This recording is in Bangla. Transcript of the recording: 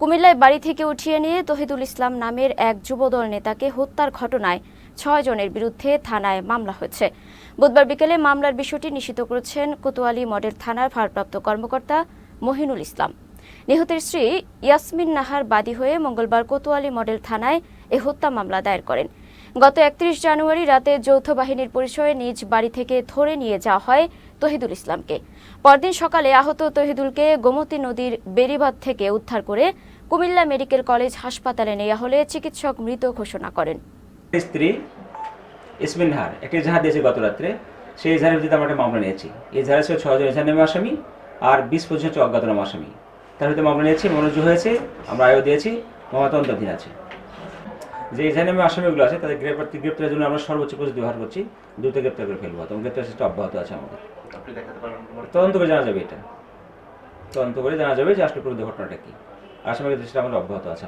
কুমিল্লায় বাড়ি থেকে উঠিয়ে নিয়ে তহিদুল ইসলাম নামের এক যুবদল নেতাকে হত্যার ঘটনায় ৬ জনের বিরুদ্ধে থানায় মামলা হয়েছে। বুধবার বিকেলে মামলার বিষয়টি নিশ্চিত করেছেন কোতোয়ালি মডেল থানার ভারপ্রাপ্ত কর্মকর্তা মহিনুল ইসলাম। নিহতের স্ত্রী ইয়াসমিন নাহার বাদী হয়ে মঙ্গলবার কোতোয়ালি মডেল থানায় এ হত্যা মামলা দায়ের করেন। গত ৩১ জানুয়ারি রাতে যৌথ বাহিনীর পরিচয়ে নিজ বাড়ি থেকে ধরে নিয়ে যাওয়া হয় তহিদুল ইসলামকে। পরদিন সকালে আহত তহিদুলকে গোমতী নদীর বেড়িবাঁধ থেকে উদ্ধার করে কুমিল্লা মেডিকেল কলেজ হাসপাতালে নেওয়া হলে চিকিৎসক মৃত ঘোষণা করেন। স্ত্রী ইয়াসমিন নাহার একটি এজাহার দিয়েছে গত রাত্রে, সেই এজাহারের ভিত্তিতে আমরা একটা মামলা নিয়েছি। এই এজাহারে ছিল ৬ জন এজাহার নামে আসামি আর ২০-২৫ হচ্ছে অজ্ঞাতনাম আসামি। তার ভিতরে মামলা নিয়েছি, মনোযোগ হয়েছে, আমরা আয়ও দিয়েছি, মামলা তদন্তাধীন আছে। যে এজাহার নামে আসামিগুলো আছে তাদের গ্রেপ্তারের জন্য আমরা সর্বোচ্চ প্রস্তুতি ব্যবহার করছি, দ্রুত গ্রেপ্তার করে ফেলবো এবং গ্রেপ্তার চেষ্টা অব্যাহত আছে আমাদের। তদন্ত করে জানা যাবে, এটা তদন্ত করে জানা যাবে যে আসলে পুরো ঘটনাটা কি। আসামিদের চেষ্টা আমাদের অব্যাহত আছে।